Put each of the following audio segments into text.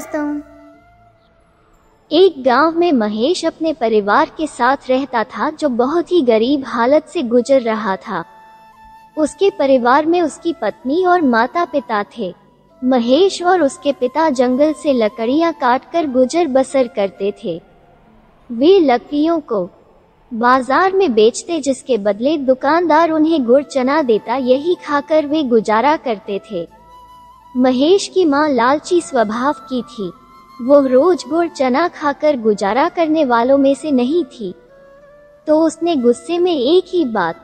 दोस्तों। एक गांव में महेश अपने परिवार के साथ रहता था जो बहुत ही गरीब हालत से गुजर रहा था। उसके परिवार में उसकी पत्नी और माता पिता थे। महेश और उसके पिता जंगल से लकड़ियां काटकर गुजर बसर करते थे। वे लकड़ियों को बाजार में बेचते, जिसके बदले दुकानदार उन्हें गुड़ चना देता। यही खाकर वे गुजारा करते थे। महेश की मां लालची स्वभाव की थी। वो रोज गुड़ चना खाकर गुजारा करने वालों में से नहीं थी। तो उसने गुस्से में एक ही बात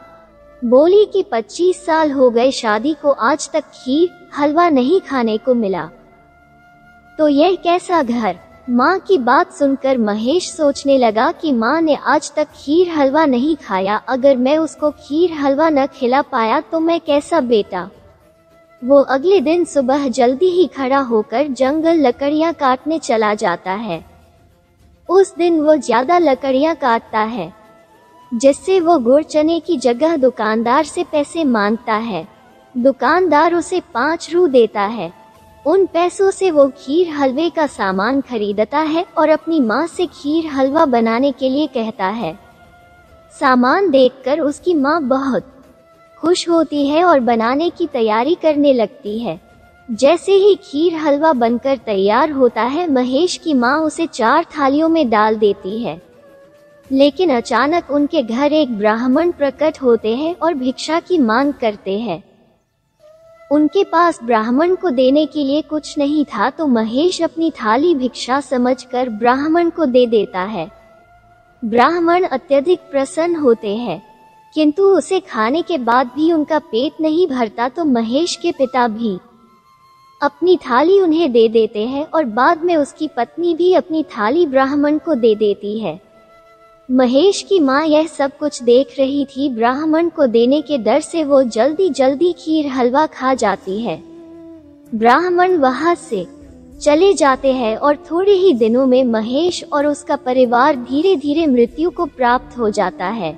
बोली कि 25 साल हो गए शादी को, आज तक खीर हलवा नहीं खाने को मिला, तो यह कैसा घर। माँ की बात सुनकर महेश सोचने लगा कि माँ ने आज तक खीर हलवा नहीं खाया, अगर मैं उसको खीर हलवा न खिला पाया तो मैं कैसा बेटा। वो अगले दिन सुबह जल्दी ही खड़ा होकर जंगल लकड़ियां काटने चला जाता है। उस दिन वो ज्यादा लकड़ियां काटता है, जिससे वो गुड़ चने की जगह दुकानदार से पैसे मांगता है। दुकानदार उसे 5 रू देता है। उन पैसों से वो खीर हलवे का सामान खरीदता है और अपनी माँ से खीर हलवा बनाने के लिए कहता है। सामान देखकर उसकी माँ बहुत खुश होती है और बनाने की तैयारी करने लगती है। जैसे ही खीर हलवा बनकर तैयार होता है, महेश की माँ उसे 4 थालियों में डाल देती है। लेकिन अचानक उनके घर एक ब्राह्मण प्रकट होते हैं और भिक्षा की मांग करते हैं। उनके पास ब्राह्मण को देने के लिए कुछ नहीं था, तो महेश अपनी थाली भिक्षा समझकर ब्राह्मण को दे देता है। ब्राह्मण अत्यधिक प्रसन्न होते हैं, किंतु उसे खाने के बाद भी उनका पेट नहीं भरता, तो महेश के पिता भी अपनी थाली उन्हें दे देते हैं और बाद में उसकी पत्नी भी अपनी थाली ब्राह्मण को दे देती है। महेश की माँ यह सब कुछ देख रही थी। ब्राह्मण को देने के डर से वो जल्दी जल्दी खीर हलवा खा जाती है। ब्राह्मण वहां से चले जाते हैं और थोड़े ही दिनों में महेश और उसका परिवार धीरे धीरे मृत्यु को प्राप्त हो जाता है।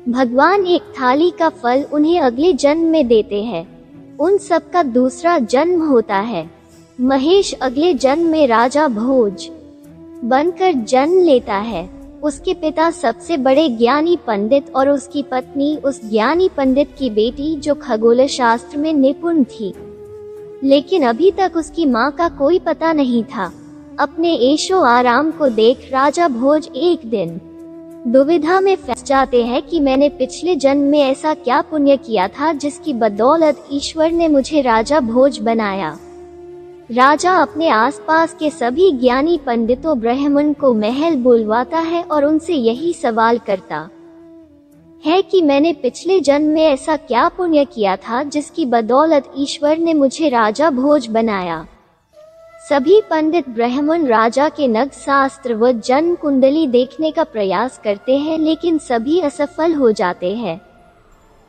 भगवान एक थाली का फल उन्हें अगले जन्म में देते हैं। उन सब का दूसरा जन्म होता है। महेश अगले जन्म में राजा भोज बनकर जन्म लेता है। उसके पिता सबसे बड़े ज्ञानी पंडित और उसकी पत्नी उस ज्ञानी पंडित की बेटी जो खगोल शास्त्र में निपुण थी। लेकिन अभी तक उसकी माँ का कोई पता नहीं था। अपने ऐशो आराम को देख राजा भोज एक दिन दुविधा में फंस जाते हैं कि मैंने पिछले जन्म में ऐसा क्या पुण्य किया था जिसकी बदौलत ईश्वर ने मुझे राजा भोज बनाया। राजा अपने आसपास के सभी ज्ञानी पंडितों ब्राह्मण को महल बुलवाता है और उनसे यही सवाल करता है कि मैंने पिछले जन्म में ऐसा क्या पुण्य किया था जिसकी बदौलत ईश्वर ने मुझे राजा भोज बनाया। सभी पंडित ब्राह्मण राजा के नग शास्त्र व जन्म कुंडली देखने का प्रयास करते हैं, लेकिन सभी असफल हो जाते हैं।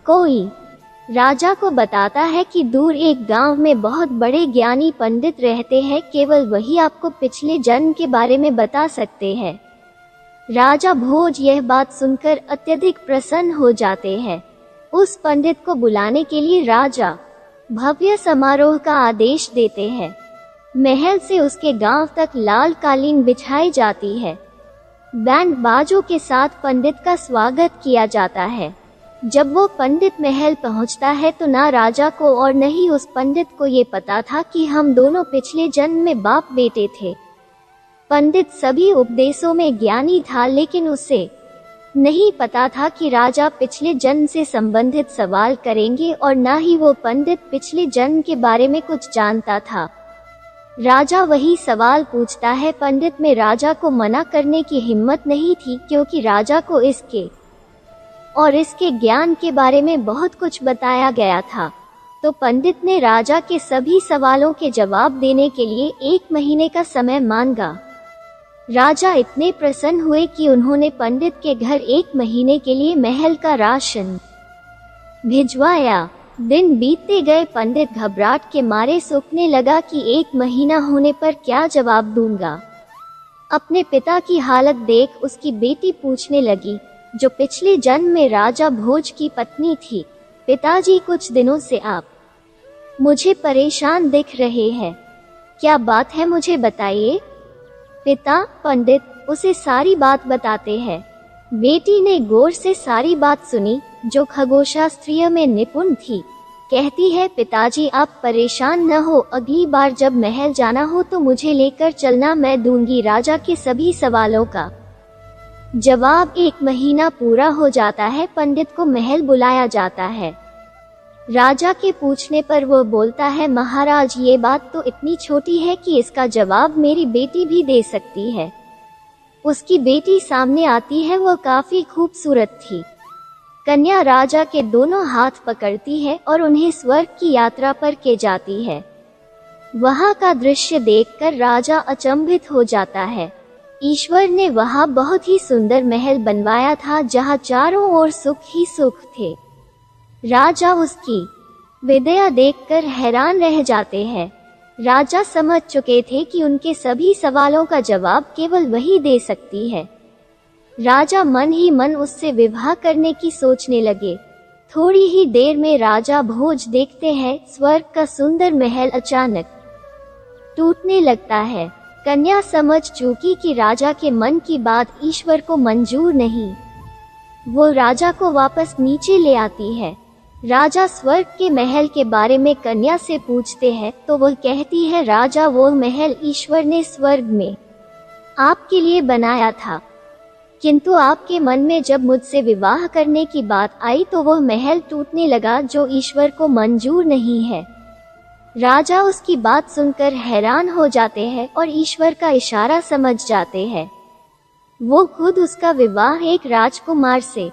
कोई राजा को बताता है कि दूर एक गांव में बहुत बड़े ज्ञानी पंडित रहते हैं, केवल वही आपको पिछले जन्म के बारे में बता सकते हैं। राजा भोज यह बात सुनकर अत्यधिक प्रसन्न हो जाते हैं। उस पंडित को बुलाने के लिए राजा भव्य समारोह का आदेश देते हैं। महल से उसके गांव तक लाल कालीन बिछाई जाती है। बैंड बाजों के साथ पंडित का स्वागत किया जाता है। जब वो पंडित महल पहुंचता है तो ना राजा को और न ही उस पंडित को ये पता था कि हम दोनों पिछले जन्म में बाप बेटे थे। पंडित सभी उपदेशों में ज्ञानी था, लेकिन उसे नहीं पता था कि राजा पिछले जन्म से संबंधित सवाल करेंगे और ना ही वो पंडित पिछले जन्म के बारे में कुछ जानता था। राजा वही सवाल पूछता है। पंडित में राजा को मना करने की हिम्मत नहीं थी, क्योंकि राजा को इसके और इसके ज्ञान के बारे में बहुत कुछ बताया गया था। तो पंडित ने राजा के सभी सवालों के जवाब देने के लिए 1 महीने का समय मांगा। राजा इतने प्रसन्न हुए कि उन्होंने पंडित के घर 1 महीने के लिए महल का राशन भिजवाया। दिन बीतते गए। पंडित घबराहट के मारे सोचने लगा कि 1 महीना होने पर क्या जवाब दूंगा। अपने पिता की हालत देख उसकी बेटी पूछने लगी, जो पिछले जन्म में राजा भोज की पत्नी थी, पिताजी कुछ दिनों से आप मुझे परेशान दिख रहे हैं। क्या बात है, मुझे बताइए। पिता पंडित उसे सारी बात बताते हैं। बेटी ने गौर से सारी बात सुनी, जो खगोलशास्त्रीय में निपुण थी। कहती है, पिताजी आप परेशान न हो, अगली बार जब महल जाना हो तो मुझे लेकर चलना, मैं दूंगी राजा के सभी सवालों का जवाब। 1 महीना पूरा हो जाता है, पंडित को महल बुलाया जाता है। राजा के पूछने पर वो बोलता है, महाराज ये बात तो इतनी छोटी है कि इसका जवाब मेरी बेटी भी दे सकती है। उसकी बेटी सामने आती है, वो काफी खूबसूरत थी। कन्या राजा के दोनों हाथ पकड़ती है और उन्हें स्वर्ग की यात्रा पर ले जाती है। वहां का दृश्य देखकर राजा अचंभित हो जाता है। ईश्वर ने वहां बहुत ही सुंदर महल बनवाया था, जहां चारों ओर सुख ही सुख थे। राजा उसकी विद्या देखकर हैरान रह जाते हैं। राजा समझ चुके थे कि उनके सभी सवालों का जवाब केवल वही दे सकती है। राजा मन ही मन उससे विवाह करने की सोचने लगे। थोड़ी ही देर में राजा भोज देखते हैं, स्वर्ग का सुंदर महल अचानक टूटने लगता है। कन्या समझ चुकी कि राजा के मन की बात ईश्वर को मंजूर नहीं। वो राजा को वापस नीचे ले आती है। राजा स्वर्ग के महल के बारे में कन्या से पूछते हैं तो वह कहती है, राजा वो महल ईश्वर ने स्वर्ग में आपके लिए बनाया था, किंतु आपके मन में जब मुझसे विवाह करने की बात आई तो वह महल टूटने लगा, जो ईश्वर को मंजूर नहीं है। राजा उसकी बात सुनकर हैरान हो जाते हैं और ईश्वर का इशारा समझ जाते हैं। वो खुद उसका विवाह एक राजकुमार से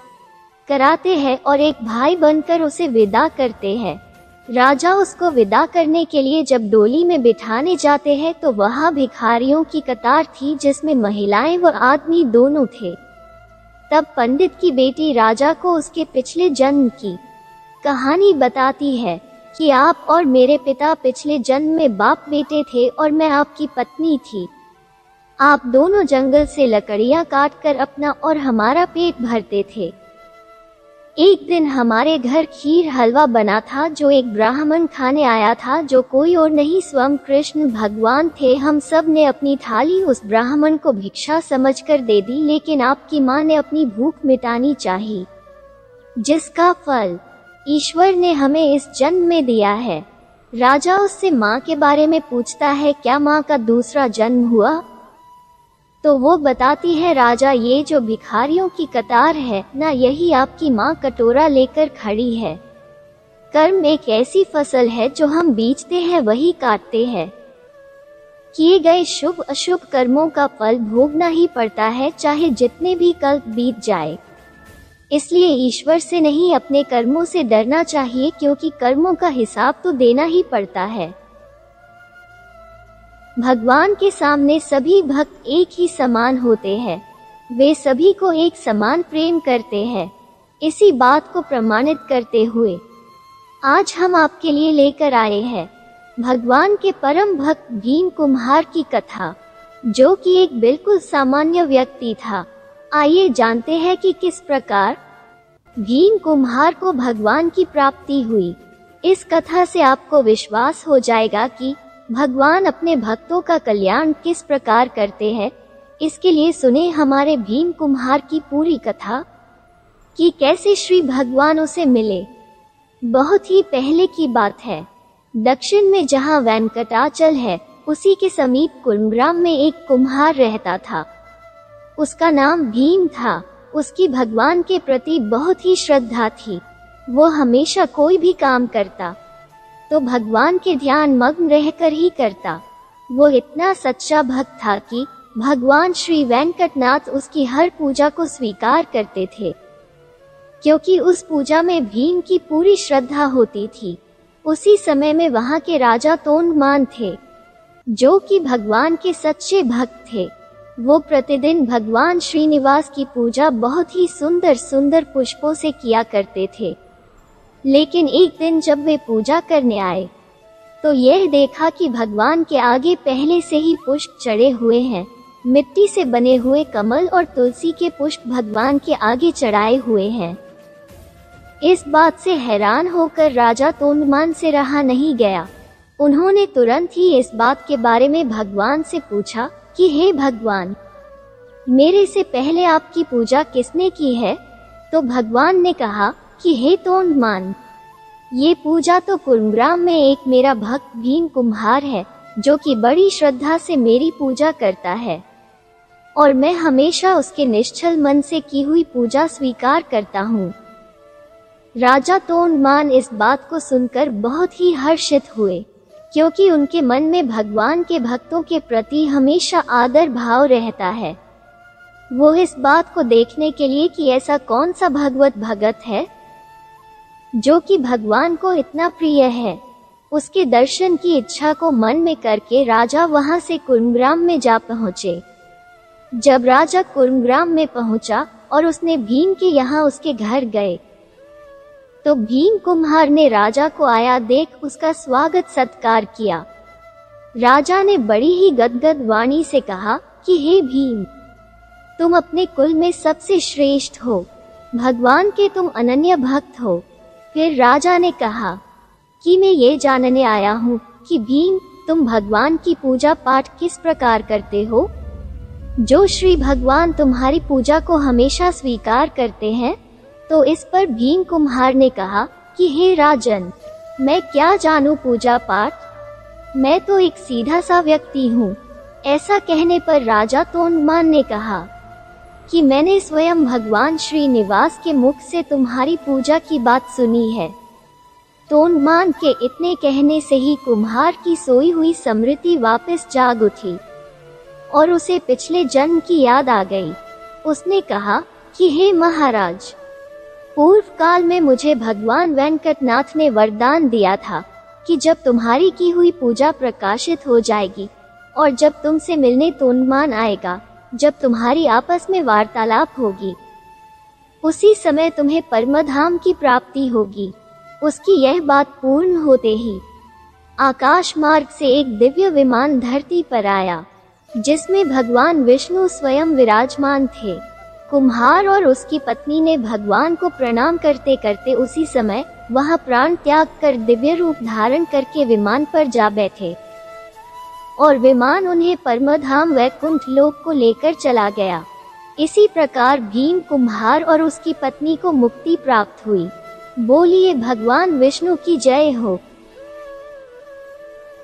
कराते हैं और एक भाई बनकर उसे विदा करते हैं। राजा उसको विदा करने के लिए जब डोली में बिठाने जाते हैं तो वहां भिखारियों की कतार थी, जिसमें महिलाएं व आदमी दोनों थे। तब पंडित की बेटी राजा को उसके पिछले जन्म की कहानी बताती है कि आप और मेरे पिता पिछले जन्म में बाप बेटे थे और मैं आपकी पत्नी थी। आप दोनों जंगल से लकड़ियां काटकर अपना और हमारा पेट भरते थे। एक दिन हमारे घर खीर हलवा बना था, जो एक ब्राह्मण खाने आया था, जो कोई और नहीं स्वयं कृष्ण भगवान थे। हम सब ने अपनी थाली उस ब्राह्मण को भिक्षा समझकर दे दी, लेकिन आपकी माँ ने अपनी भूख मिटानी चाहिए, जिसका फल ईश्वर ने हमें इस जन्म में दिया है। राजा उससे माँ के बारे में पूछता है, क्या माँ का दूसरा जन्म हुआ? तो वो बताती है, राजा ये जो भिखारियों की कतार है ना, यही आपकी माँ कटोरा लेकर खड़ी है। कर्म एक ऐसी फसल है जो हम बीजते हैं वही काटते हैं। किए गए शुभ अशुभ कर्मों का फल भोगना ही पड़ता है, चाहे जितने भी कल्प बीत जाए। इसलिए ईश्वर से नहीं, अपने कर्मों से डरना चाहिए, क्योंकि कर्मों का हिसाब तो देना ही पड़ता है। भगवान के सामने सभी भक्त एक ही समान होते हैं। वे सभी को एक समान प्रेम करते हैं। इसी बात को प्रमाणित करते हुए आज हम आपके लिए लेकर आए हैं भगवान के परम भक्त भीम कुम्हार की कथा, जो कि एक बिल्कुल सामान्य व्यक्ति था। आइए जानते हैं कि किस प्रकार भीम कुम्हार को भगवान की प्राप्ति हुई। इस कथा से आपको विश्वास हो जाएगा कि भगवान अपने भक्तों का कल्याण किस प्रकार करते हैं। इसके लिए सुने हमारे भीम कुम्हार की पूरी कथा कि कैसे श्री भगवान उसे मिले। बहुत ही पहले की बात है। दक्षिण में जहाँ वेंकटाचल है, उसी के समीप कुलग्राम में एक कुम्हार रहता था। उसका नाम भीम था। उसकी भगवान के प्रति बहुत ही श्रद्धा थी। वो हमेशा कोई भी काम करता तो भगवान के ध्यान मग्न रहकर ही करता। वो इतना सच्चा भक्त था कि भगवान श्री वेंकटनाथ उसकी हर पूजा को स्वीकार करते थे, क्योंकि उस पूजा में भीम की पूरी श्रद्धा होती थी। उसी समय में वहां के राजा तोंडमान थे, जो कि भगवान के सच्चे भक्त थे। वो प्रतिदिन भगवान श्रीनिवास की पूजा बहुत ही सुंदर सुंदर पुष्पों से किया करते थे। लेकिन एक दिन जब वे पूजा करने आए तो यह देखा कि भगवान के आगे पहले से ही पुष्प चढ़े हुए हैं। मिट्टी से बने हुए कमल और तुलसी के पुष्प भगवान के आगे चढ़ाए हुए हैं। इस बात से हैरान होकर राजा तोंडमान से रहा नहीं गया। उन्होंने तुरंत ही इस बात के बारे में भगवान से पूछा कि हे भगवान, मेरे से पहले आपकी पूजा किसने की है? तो भगवान ने कहा कि हे तोंडमान, ये पूजा तो कुर्मग्राम में एक मेरा भक्त भीम कुम्हार है, जो कि बड़ी श्रद्धा से मेरी पूजा करता है, और मैं हमेशा उसके निश्चल मन से की हुई पूजा स्वीकार करता हूँ। राजा तोंडमान इस बात को सुनकर बहुत ही हर्षित हुए, क्योंकि उनके मन में भगवान के भक्तों के प्रति हमेशा आदर भाव रहता है। वो इस बात को देखने के लिए कि ऐसा कौन सा भगवत भगत है जो कि भगवान को इतना प्रिय है, उसके दर्शन की इच्छा को मन में करके राजा वहां से कुर्मग्राम में जा पहुँचे। जब राजा कुर्मग्राम में पहुंचा और उसने भीम के यहाँ उसके घर गए, तो भीम कुम्हार ने राजा को आया देख उसका स्वागत सत्कार किया। राजा ने बड़ी ही गदगद वाणी से कहा कि हे भीम, तुम अपने कुल में सबसे श्रेष्ठ हो, भगवान के तुम अनन्य भक्त हो। फिर राजा ने कहा कि मैं ये जानने आया हूँ कि भीम, तुम भगवान की पूजा पाठ किस प्रकार करते हो, जो श्री भगवान तुम्हारी पूजा को हमेशा स्वीकार करते हैं। तो इस पर भीम कुम्हार ने कहा कि हे राजन, मैं क्या जानूं पूजा पाठ, मैं तो एक सीधा सा व्यक्ति हूँ। ऐसा कहने पर राजा तोंडमान ने कहा कि मैंने स्वयं भगवान श्रीनिवास के मुख से तुम्हारी पूजा की बात सुनी है। तोंडमान के इतने कहने से ही कुम्हार की सोई हुई स्मृति वापस जाग उठी और उसे पिछले जन्म की याद आ गई। उसने कहा कि हे महाराज, पूर्व काल में मुझे भगवान वेंकटनाथ ने वरदान दिया था कि जब तुम्हारी की हुई पूजा प्रकाशित हो जाएगी और जब तुमसे मिलने तोंडमान आएगा, जब तुम्हारी आपस में वार्तालाप होगी, उसी समय तुम्हें परमधाम की प्राप्ति होगी। उसकी यह बात पूर्ण होते ही आकाश मार्ग से एक दिव्य विमान धरती पर आया, जिसमें भगवान विष्णु स्वयं विराजमान थे। कुम्हार और उसकी पत्नी ने भगवान को प्रणाम करते करते उसी समय वहां प्राण त्याग कर दिव्य रूप धारण करके विमान पर जा बैठे और विमान उन्हें परमधाम वैकुंठ लोक को लेकर चला गया। इसी प्रकार भीम कुम्हार और उसकी पत्नी को मुक्ति प्राप्त हुई। बोलिए भगवान विष्णु की जय हो।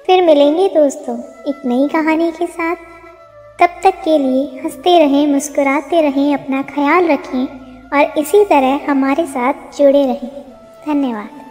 फिर मिलेंगे दोस्तों एक नई कहानी के साथ। तब तक के लिए हंसते रहें, मुस्कुराते रहें, अपना ख्याल रखें और इसी तरह हमारे साथ जुड़े रहें। धन्यवाद।